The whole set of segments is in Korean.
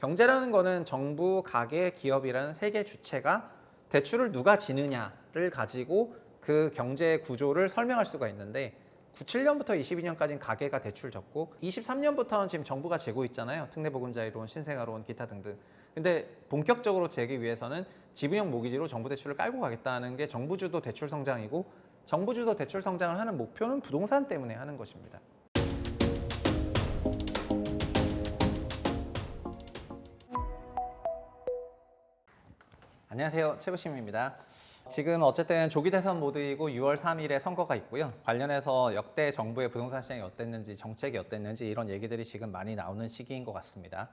경제라는 거는 정부, 가계, 기업이라는 세 개 주체가 대출을 누가 지느냐를 가지고 그 경제 구조를 설명할 수가 있는데 97년부터 22년까지는 가계가 대출 졌고 23년부터는 지금 정부가 재고 있잖아요. 특례보금자리론, 신생아론, 기타 등등. 근데 본격적으로 재기 위해서는 지분형 모기지로 정부 대출을 깔고 가겠다는 게 정부 주도 대출 성장이고 정부 주도 대출 성장을 하는 목표는 부동산 때문에 하는 것입니다. 안녕하세요, 최부심입니다. 지금 어쨌든 조기 대선 모드이고 6월 3일에 선거가 있고요. 관련해서 역대 정부의 부동산 시장이 어땠는지, 정책이 어땠는지 이런 얘기들이 지금 많이 나오는 시기인 것 같습니다.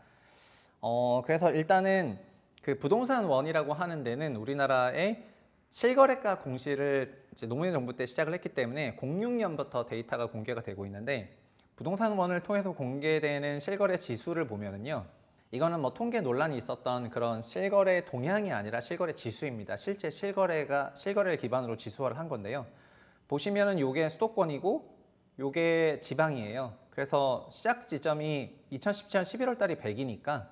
그래서 일단은 그 부동산 원이라고 하는 데는 우리나라의 실거래가 공시를 이제 노무현 정부 때 시작을 했기 때문에 06년부터 데이터가 공개가 되고 있는데 부동산 원을 통해서 공개되는 실거래 지수를 보면은요. 이거는 뭐 통계 논란이 있었던 그런 실거래 동향이 아니라 실거래 지수입니다. 실제 실거래를 기반으로 지수화를 한 건데요. 보시면은 요게 수도권이고 요게 지방이에요. 그래서 시작 지점이 2017년 11월 달이 100이니까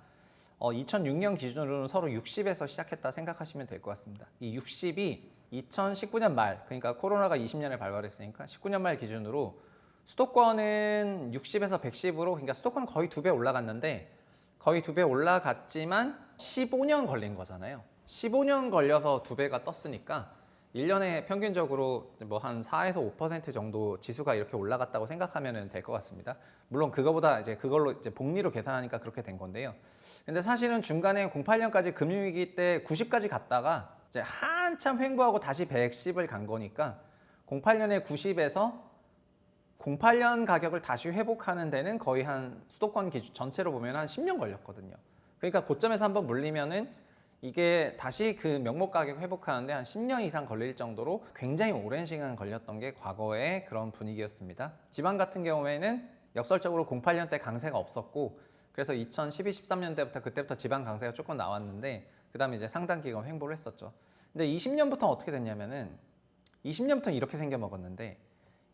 2006년 기준으로는 서로 60에서 시작했다 생각하시면 될 것 같습니다. 이 60이 2019년 말, 그러니까 코로나가 20년에 발발했으니까 19년 말 기준으로 수도권은 60에서 110으로, 그러니까 수도권은 거의 2배 올라갔는데 거의 2배 올라갔지만 15년 걸린 거잖아요. 15년 걸려서 2배가 떴으니까 1년에 평균적으로 뭐 한 4에서 5% 정도 지수가 이렇게 올라갔다고 생각하면 될 것 같습니다. 물론 그거보다 이제 그걸로 이제 복리로 계산하니까 그렇게 된 건데요. 근데 사실은 중간에 08년까지 금융위기 때 90까지 갔다가 이제 한참 횡보하고 다시 110을 간 거니까 08년에 90에서 08년 가격을 다시 회복하는 데는 거의 한 수도권 기준 전체로 보면 한 10년 걸렸거든요. 그러니까 고점에서 한번 물리면은 이게 다시 그 명목 가격 회복하는데 한 10년 이상 걸릴 정도로 굉장히 오랜 시간 걸렸던 게 과거의 그런 분위기였습니다. 지방 같은 경우에는 역설적으로 08년 때 강세가 없었고 그래서 2012, 13년대부터 그때부터 지방 강세가 조금 나왔는데 그 다음에 이제 상당 기간 횡보를 했었죠. 근데 20년부터는 어떻게 됐냐면은 20년부터는 이렇게 생겨먹었는데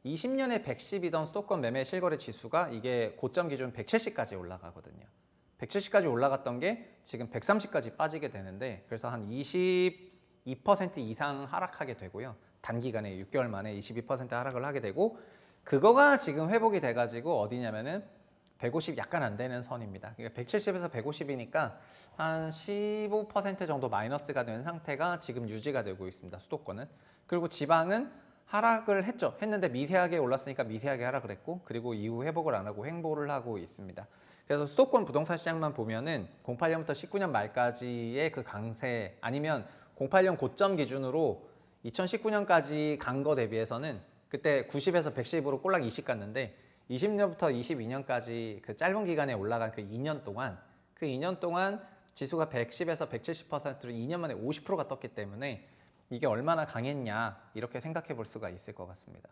20년에 110이던 수도권 매매 실거래 지수가 이게 고점 기준 170까지 올라가거든요. 170까지 올라갔던 게 지금 130까지 빠지게 되는데 그래서 한 22% 이상 하락하게 되고요. 단기간에 6개월 만에 22% 하락을 하게 되고 그거가 지금 회복이 돼가지고 어디냐면은 150 약간 안 되는 선입니다. 그러니까 170에서 150이니까 한 15% 정도 마이너스가 된 상태가 지금 유지가 되고 있습니다. 수도권은. 그리고 지방은 하락을 했죠. 했는데 미세하게 올랐으니까 미세하게 하락을 했고 그리고 이후 회복을 안 하고 횡보를 하고 있습니다. 그래서 수도권 부동산 시장만 보면은 08년부터 19년 말까지의 그 강세 아니면 08년 고점 기준으로 2019년까지 간 거 대비해서는 그때 90에서 110으로 꼴랑 20 갔는데 20년부터 22년까지 그 짧은 기간에 올라간 그 2년 동안 지수가 110에서 170%로 2년 만에 50%가 떴기 때문에 이게 얼마나 강했냐 이렇게 생각해 볼 수가 있을 것 같습니다.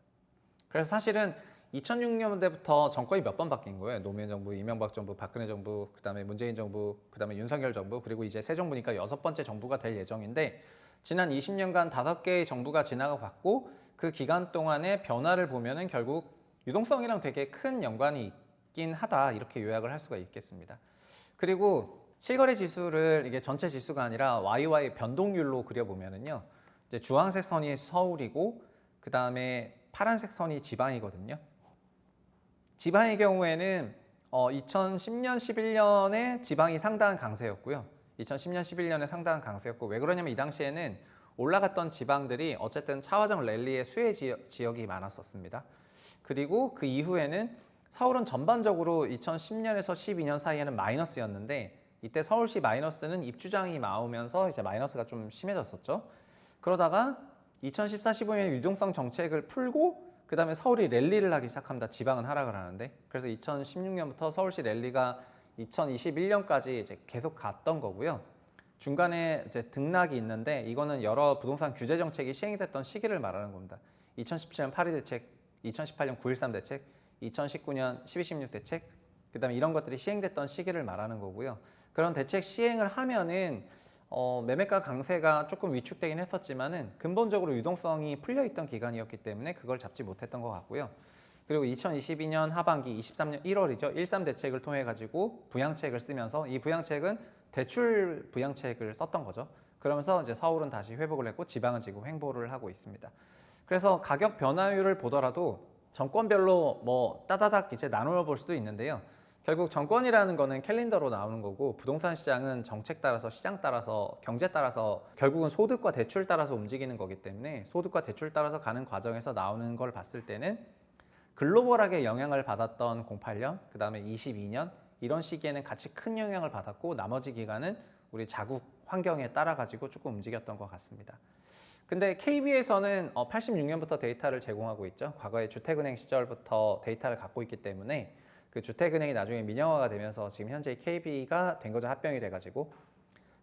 그래서 사실은 2006년대부터 정권이 몇 번 바뀐 거예요. 노무현 정부, 이명박 정부, 박근혜 정부, 그다음에 문재인 정부, 그다음에 윤석열 정부, 그리고 이제 새 정부니까 6번째 정부가 될 예정인데 지난 20년간 5개의 정부가 지나가 봤고 그 기간 동안의 변화를 보면은 결국 유동성이랑 되게 큰 연관이 있긴 하다 이렇게 요약을 할 수가 있겠습니다. 그리고 실거래 지수를 이게 전체 지수가 아니라 YY 변동률로 그려보면은요. 이제 주황색 선이 서울이고 그 다음에 파란색 선이 지방이거든요. 지방의 경우에는 2010년, 11년에 지방이 상당한 강세였고요. 2010년, 11년에 상당한 강세였고 왜 그러냐면 이 당시에는 올라갔던 지방들이 어쨌든 차화정 랠리의 수혜 지역이 많았었습니다. 그리고 그 이후에는 서울은 전반적으로 2010년에서 12년 사이에는 마이너스였는데 이때 서울시 마이너스는 입주장이 나오면서 이제 마이너스가 좀 심해졌었죠. 그러다가 2014, 15년 유동성 정책을 풀고 그 다음에 서울이 랠리를 하기 시작합니다. 지방은 하락을 하는데 그래서 2016년부터 서울시 랠리가 2021년까지 이제 계속 갔던 거고요. 중간에 이제 등락이 있는데 이거는 여러 부동산 규제 정책이 시행이 됐던 시기를 말하는 겁니다. 2017년 파리 대책, 2018년 9.13 대책, 2019년 12.16 대책, 그 다음에 이런 것들이 시행됐던 시기를 말하는 거고요. 그런 대책 시행을 하면은 매매가 강세가 조금 위축되긴 했었지만은 근본적으로 유동성이 풀려있던 기간이었기 때문에 그걸 잡지 못했던 것 같고요. 그리고 2022년 하반기 23년 1월이죠. 13 대책을 통해 가지고 부양책을 쓰면서 이 부양책은 대출 부양책을 썼던 거죠. 그러면서 이제 서울은 다시 회복을 했고 지방은 지금 횡보를 하고 있습니다. 그래서 가격 변화율을 보더라도 정권별로 뭐 따다닥 이제 나누어 볼 수도 있는데요. 결국 정권이라는 거는 캘린더로 나오는 거고 부동산 시장은 정책 따라서 시장 따라서 경제 따라서 결국은 소득과 대출 따라서 움직이는 거기 때문에 소득과 대출 따라서 가는 과정에서 나오는 걸 봤을 때는 글로벌하게 영향을 받았던 08년, 그 다음에 22년 이런 시기에는 같이 큰 영향을 받았고 나머지 기간은 우리 자국 환경에 따라 가지고 조금 움직였던 것 같습니다. 근데 KB에서는 86년부터 데이터를 제공하고 있죠. 과거에 주택은행 시절부터 데이터를 갖고 있기 때문에 그 주택은행이 나중에 민영화가 되면서 지금 현재 KB가 된 거죠. 합병이 돼가지고.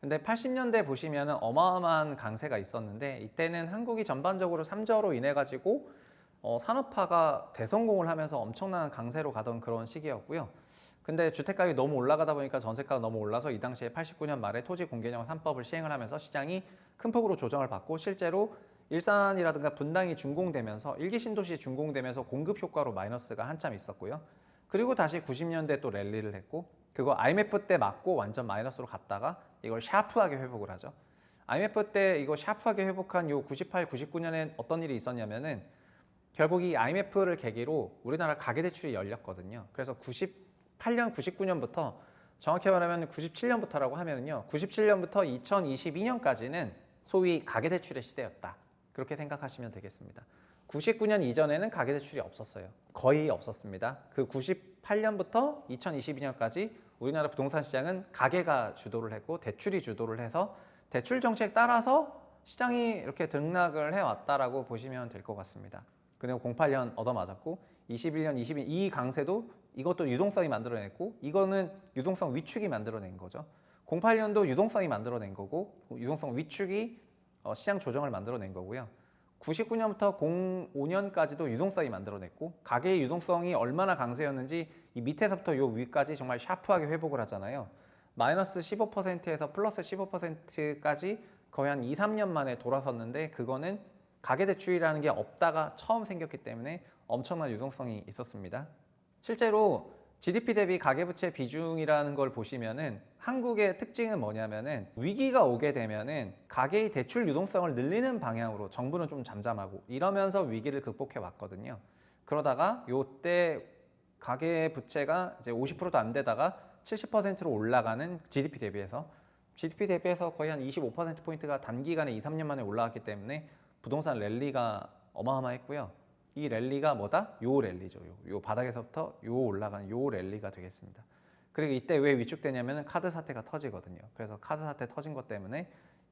근데 80년대 보시면은 어마어마한 강세가 있었는데 이때는 한국이 전반적으로 3저로 인해 가지고 산업화가 대성공을 하면서 엄청난 강세로 가던 그런 시기였고요. 근데 주택가격이 너무 올라가다 보니까 전세가가 너무 올라서 이 당시에 89년 말에 토지 공개념 3법을 시행을 하면서 시장이 큰 폭으로 조정을 받고 실제로 일산이라든가 분당이 준공되면서 일기 신도시 준공되면서 공급 효과로 마이너스가 한참 있었고요. 그리고 다시 90년대 또 랠리를 했고 그거 IMF 때 맞고 완전 마이너스로 갔다가 이걸 샤프하게 회복을 하죠. IMF 때 이거 샤프하게 회복한 요 98, 99년에 어떤 일이 있었냐면은 결국 이 IMF를 계기로 우리나라 가계대출이 열렸거든요. 그래서 98년, 99년부터 정확히 말하면 97년부터라고 하면은요. 97년부터 2022년까지는 소위 가계대출의 시대였다. 그렇게 생각하시면 되겠습니다. 99년 이전에는 가계대출이 없었어요. 거의 없었습니다. 그 98년부터 2022년까지 우리나라 부동산 시장은 가계가 주도를 했고 대출이 주도를 해서 대출 정책 따라서 시장이 이렇게 등락을 해왔다라고 보시면 될 것 같습니다. 그리고 08년 얻어맞았고 21년, 22년 이 강세도 이것도 유동성이 만들어냈고 이거는 유동성 위축이 만들어낸 거죠. 08년도 유동성이 만들어낸 거고 유동성 위축이 시장 조정을 만들어낸 거고요. 99년부터 05년까지도 유동성이 만들어냈고 가계의 유동성이 얼마나 강세였는지 이 밑에서부터 요 위까지 정말 샤프하게 회복을 하잖아요. 마이너스 15%에서 플러스 15%까지 거의 한 2, 3년 만에 돌아섰는데 그거는 가계대출이라는 게 없다가 처음 생겼기 때문에 엄청난 유동성이 있었습니다. 실제로 GDP 대비 가계부채 비중이라는 걸 보시면은 한국의 특징은 뭐냐면은 위기가 오게 되면은 가계의 대출 유동성을 늘리는 방향으로 정부는 좀 잠잠하고 이러면서 위기를 극복해 왔거든요. 그러다가 요때 가계 부채가 이제 50%도 안 되다가 70%로 올라가는 GDP 대비해서 거의 한 25%포인트가 단기간에 2, 3년 만에 올라왔기 때문에 부동산 랠리가 어마어마했고요. 이 랠리가 뭐다? 요 랠리죠. 요 바닥에서부터 요 올라가는 요 랠리가 되겠습니다. 그리고 이때 왜 위축되냐면 카드 사태가 터지거든요. 그래서 카드 사태 터진 것 때문에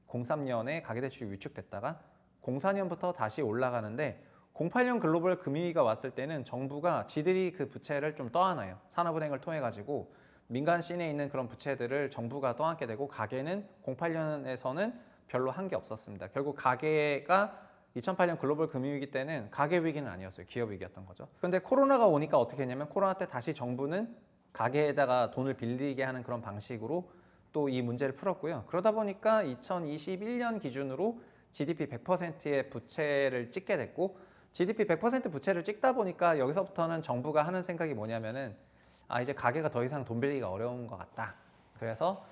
03년에 가계대출이 위축됐다가 04년부터 다시 올라가는데 08년 글로벌 금융위기가 왔을 때는 정부가 지들이 그 부채를 좀 떠안아요. 산업은행을 통해 가지고 민간 씬에 있는 그런 부채들을 정부가 떠안게 되고 가계는 08년에서는 별로 한 게 없었습니다. 결국 가계가 2008년 글로벌 금융위기 때는 가계 위기는 아니었어요. 기업 위기였던 거죠. 그런데 코로나가 오니까 어떻게 했냐면 코로나 때 다시 정부는 가계에다가 돈을 빌리게 하는 그런 방식으로 또 이 문제를 풀었고요. 그러다 보니까 2021년 기준으로 GDP 100%의 부채를 찍게 됐고 GDP 100% 부채를 찍다 보니까 여기서부터는 정부가 하는 생각이 뭐냐면은 이제 가계가 더 이상 돈 빌리기가 어려운 것 같다. 그래서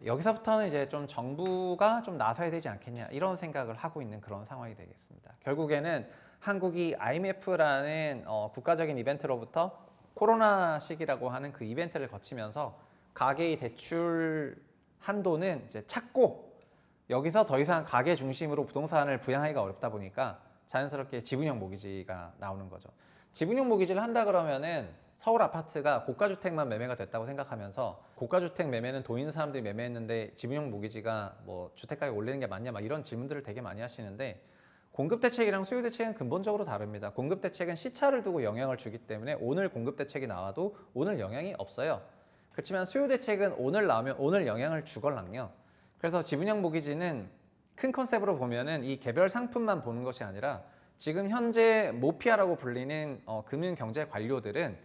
여기서부터는 이제 좀 정부가 좀 나서야 되지 않겠냐 이런 생각을 하고 있는 그런 상황이 되겠습니다. 결국에는 한국이 IMF라는 국가적인 이벤트로부터 코로나 시기라고 하는 그 이벤트를 거치면서 가계의 대출 한도는 이제 찾고 여기서 더 이상 가계 중심으로 부동산을 부양하기가 어렵다 보니까 자연스럽게 지분형 모기지가 나오는 거죠. 지분형 모기지를 한다 그러면은 서울 아파트가 고가주택만 매매가 됐다고 생각하면서 고가주택 매매는 돈 있는 사람들이 매매했는데 지분형 모기지가 뭐 주택가격 올리는 게 맞냐 막 이런 질문들을 되게 많이 하시는데 공급대책이랑 수요대책은 근본적으로 다릅니다. 공급대책은 시차를 두고 영향을 주기 때문에 오늘 공급대책이 나와도 오늘 영향이 없어요. 그렇지만 수요대책은 오늘 나오면 오늘 영향을 주걸랑요. 그래서 지분형 모기지는 큰 컨셉으로 보면은 이 개별 상품만 보는 것이 아니라 지금 현재 모피아라고 불리는 금융경제 관료들은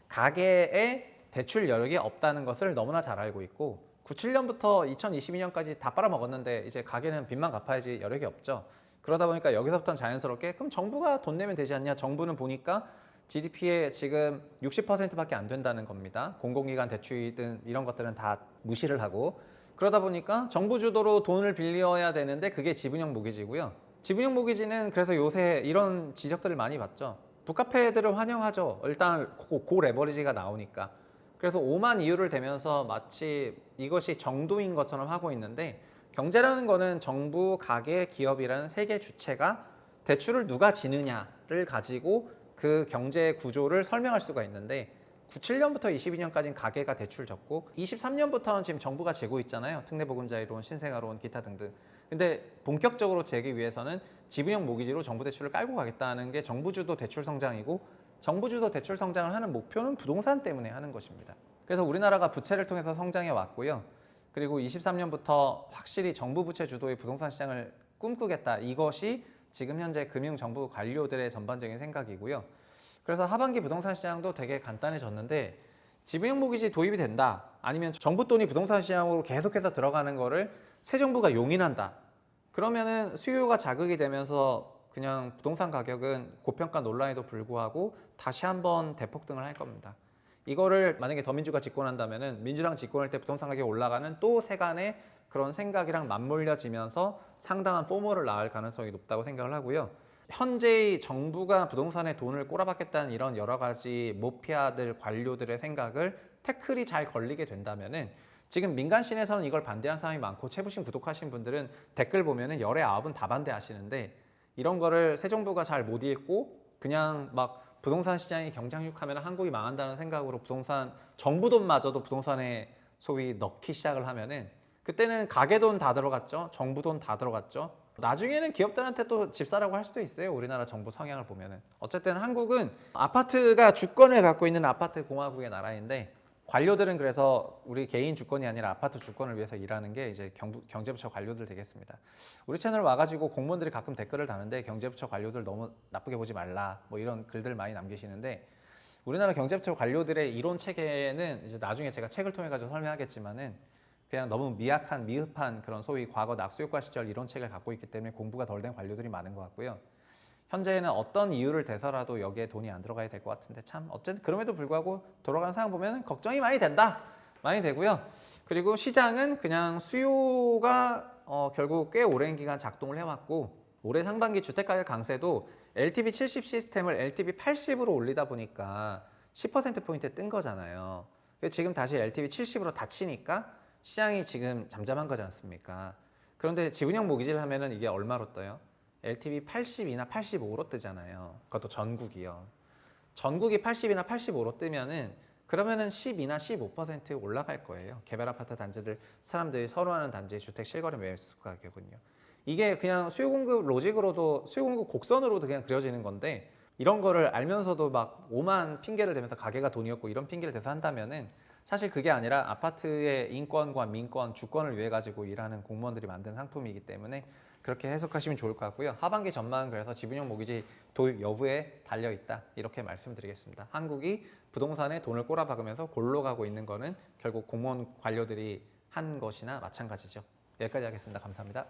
가계에 대출 여력이 없다는 것을 너무나 잘 알고 있고 97년부터 2022년까지 다 빨아먹었는데 이제 가계는 빚만 갚아야지 여력이 없죠. 그러다 보니까 여기서부터는 자연스럽게 그럼 정부가 돈 내면 되지 않냐. 정부는 보니까 GDP의 지금 60%밖에 안 된다는 겁니다. 공공기관 대출이든 이런 것들은 다 무시를 하고, 그러다 보니까 정부 주도로 돈을 빌려야 되는데 그게 지분형 모기지고요. 지분형 모기지는 그래서 요새 이런 지적들을 많이 받죠. 북카페들을 환영하죠. 일단 고 레버리지가 나오니까. 그래서 오만 이유를 대면서 마치 이것이 정도인 것처럼 하고 있는데, 경제라는 거는 정부, 가계, 기업이라는 세 개 주체가 대출을 누가 지느냐를 가지고 그 경제 구조를 설명할 수가 있는데, 97년부터 22년까지는 가계가 대출 졌고 23년부터는 지금 정부가 재고 있잖아요. 특례보금자리론, 신생아론, 기타 등등. 근데 본격적으로 재기 위해서는 지분형 모기지로 정부 대출을 깔고 가겠다는 게 정부 주도 대출 성장이고, 정부 주도 대출 성장을 하는 목표는 부동산 때문에 하는 것입니다. 그래서 우리나라가 부채를 통해서 성장해 왔고요. 그리고 23년부터 확실히 정부 부채 주도의 부동산 시장을 꿈꾸겠다. 이것이 지금 현재 금융정부 관료들의 전반적인 생각이고요. 그래서 하반기 부동산 시장도 되게 간단해졌는데, 지분형 모기지 도입이 된다, 아니면 정부 돈이 부동산 시장으로 계속해서 들어가는 거를 새 정부가 용인한다, 그러면은 수요가 자극이 되면서 그냥 부동산 가격은 고평가 논란에도 불구하고 다시 한번 대폭등을 할 겁니다. 이거를 만약에 더민주가 집권한다면은 민주당 집권할 때 부동산 가격이 올라가는 또 세간의 그런 생각이랑 맞물려지면서 상당한 포모를 낳을 가능성이 높다고 생각을 하고요. 현재의 정부가 부동산에 돈을 꼬라박겠다는 이런 여러 가지 모피아들, 관료들의 생각을 태클이 잘 걸리게 된다면은, 지금 민간신에서는 이걸 반대한 사람이 많고 채부심 구독하신 분들은 댓글 보면은 열의 아홉은 다 반대하시는데, 이런 거를 새 정부가 잘 못 읽고 그냥 막 부동산 시장이 경쟁육하면 한국이 망한다는 생각으로 부동산, 정부 돈마저도 부동산에 소위 넣기 시작을 하면은, 그때는 가계 돈 다 들어갔죠. 정부 돈 다 들어갔죠. 나중에는 기업들한테 또 집사라고 할 수도 있어요. 우리나라 정부 성향을 보면은. 어쨌든 한국은 아파트가 주권을 갖고 있는 아파트 공화국의 나라인데, 관료들은 그래서 우리 개인 주권이 아니라 아파트 주권을 위해서 일하는 게 이제 경제부처 관료들 되겠습니다. 우리 채널 와가지고 공무원들이 가끔 댓글을 다는데, 경제부처 관료들 너무 나쁘게 보지 말라, 뭐 이런 글들 많이 남기시는데, 우리나라 경제부처 관료들의 이론 체계는 이제 나중에 제가 책을 통해 가지고 설명하겠지만은, 그냥 너무 미약한, 미흡한 그런 소위 과거 낙수효과 시절 이론책을 갖고 있기 때문에 공부가 덜 된 관료들이 많은 것 같고요. 현재는 어떤 이유를 대서라도 여기에 돈이 안 들어가야 될 것 같은데, 참 어쨌든 그럼에도 불구하고 돌아가는 상황 보면 걱정이 많이 된다, 많이 되고요. 그리고 시장은 그냥 수요가 결국 꽤 오랜 기간 작동을 해왔고, 올해 상반기 주택가격 강세도 LTV 70 시스템을 LTV 80으로 올리다 보니까 10%포인트 뜬 거잖아요. 지금 다시 LTV 70으로 닫히니까 시장이 지금 잠잠한 거지 않습니까? 그런데 지분형 모기지를 하면은 이게 얼마로 떠요? LTV 80이나 85로 뜨잖아요. 그것도 전국이요. 전국이 80이나 85로 뜨면은 그러면은 10이나 15% 올라갈 거예요. 개발 아파트 단지들, 사람들이 선호하는 단지의 주택 실거래 매수 가격은요. 이게 그냥 수요 공급 로직으로도, 수요 공급 곡선으로도 그냥 그려지는 건데, 이런 거를 알면서도 막 오만 핑계를 대면서 가게가 돈이 없고 이런 핑계를 대서 한다면은, 사실 그게 아니라 아파트의 인권과 민권, 주권을 위해 가지고 일하는 공무원들이 만든 상품이기 때문에 그렇게 해석하시면 좋을 것 같고요. 하반기 전망은 그래서 지분형 모기지 도입 여부에 달려 있다, 이렇게 말씀드리겠습니다. 한국이 부동산에 돈을 꼬라박으면서 골로 가고 있는 거는 결국 공무원 관료들이 한 것이나 마찬가지죠. 여기까지 하겠습니다. 감사합니다.